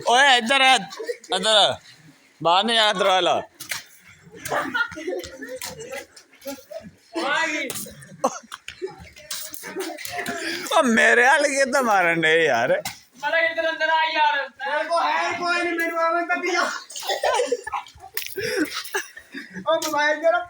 ओए इधर है इधर बाहर नहीं आया दरवाजा मेरे हाल के तो मारन नहीं यार इधर अंदर आ यार मेरे को है कोई नहीं मेरे को मत दिया ओ मोबाइल जरा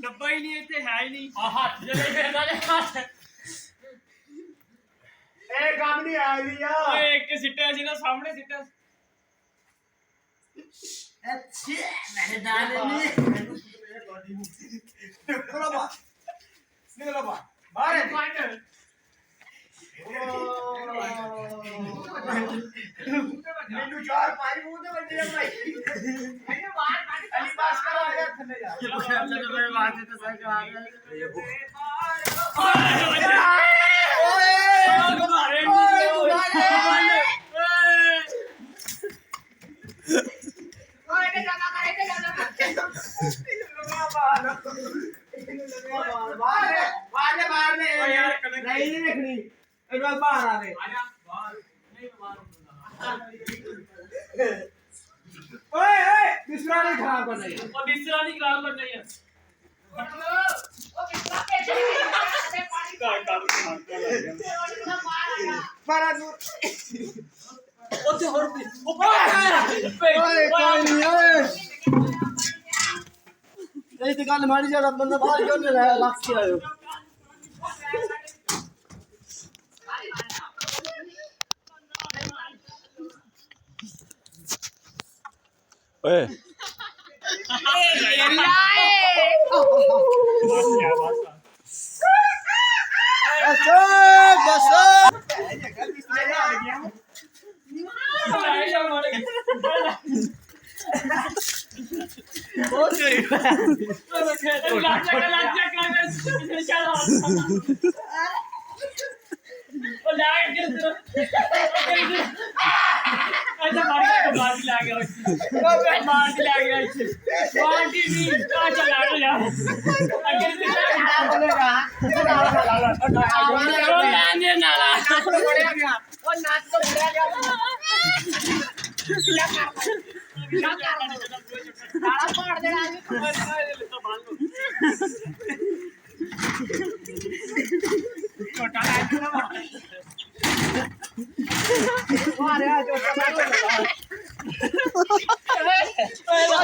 डब्बा ही नहीं इतने है ही नहीं हाथ जले काम नहीं आ लिया एक सिट्टा सी ना सामने सिट्टा अच्छे मैंने डाले नहीं निकलो बाहर मेनू चार पानी मुंह ते बंदे जा भाई अरे बाहर अली पास करो आ जा थल्ले जा चलो मेरे बात से तो सही करा दे गल माड़ी जा बंदा बाहर क्यों नहीं रहा लक्स के आयो ओए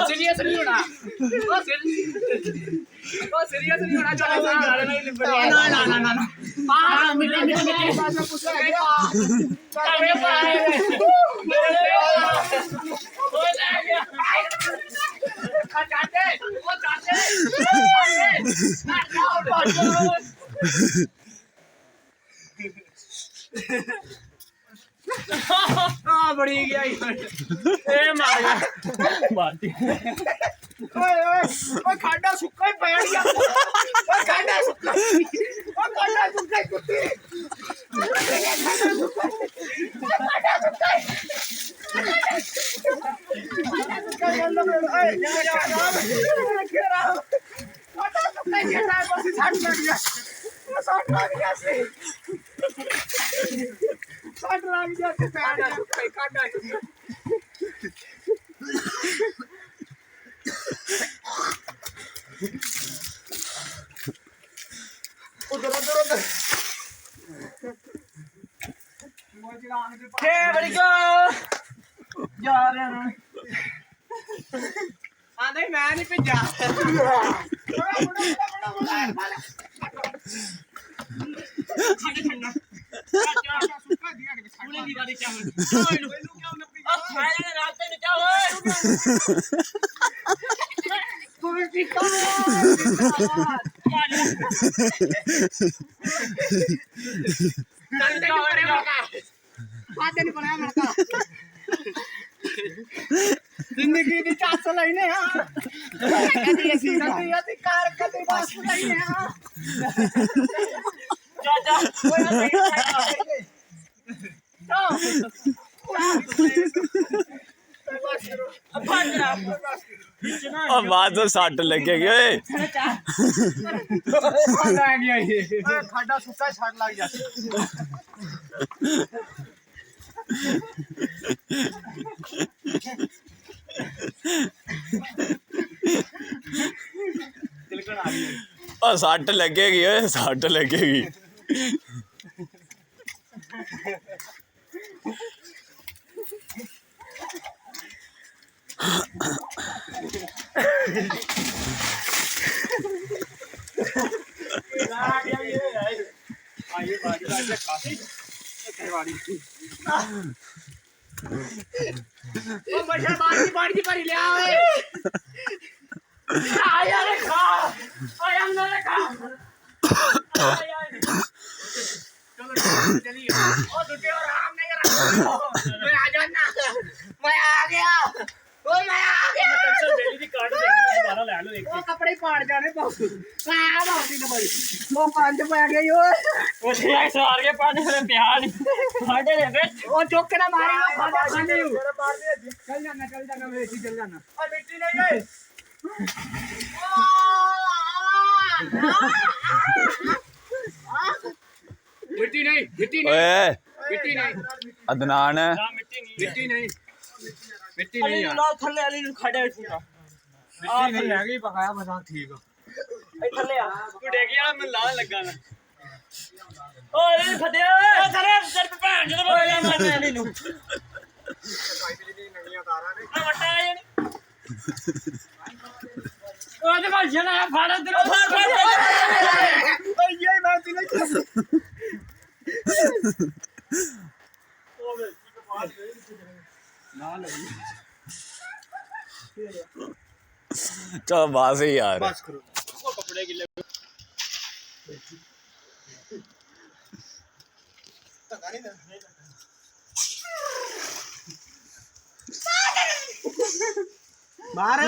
सीरियस नहीं होना सीरियस नहीं होना चलो ना ना ना बड़ी गया मार गया खाडा सुक्का ही पैर गया खाडा सुक्का कुत्ते आंदे मैं नहीं भेजा जिंदगी की चास लाइने कार कभी बस लाइने बाद तो सट लगेगी खाडा सुक्का छाट लग जाती सट लगेगी सट लगेगी कपड़े पाड़ जाने पंज पै गई चौक ना मारे चल जाना मेरे चल जाना मिट्टी नहीं है मिट्टी नहीं मिट्टी नहीं मिट्टी नहीं अदनान मिट्टी नहीं मिट्टी नहीं यार थल्ले वाली नु खड़े पूरा मिट्टी नहीं है गई पकाया बस ठीक है ए थल्ले आ तू डेगी वाला मैं लाल लगा ना ओए फटिया थल्ले सिर पे भैन जो बोले मरने वाली नु भाई मेरी नंगियां तारा ने वट्टा आ जानी ओए भाई जना फाड़ दे ओए ये मैं दिले ओए ना लगी चल बस यार बस करो वो कपड़े गिले तका नहीं मार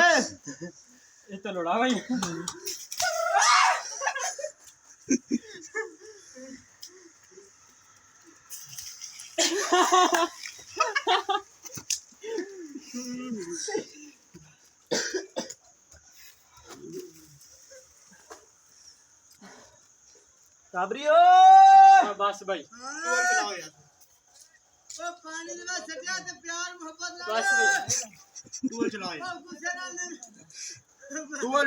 ये तो लोड़ा भाई साबरियो बस भाई चलाओ यार ओ पानी दे बस सटिया ते प्यार मोहब्बत बस भाई टूल चलाओ यार टूल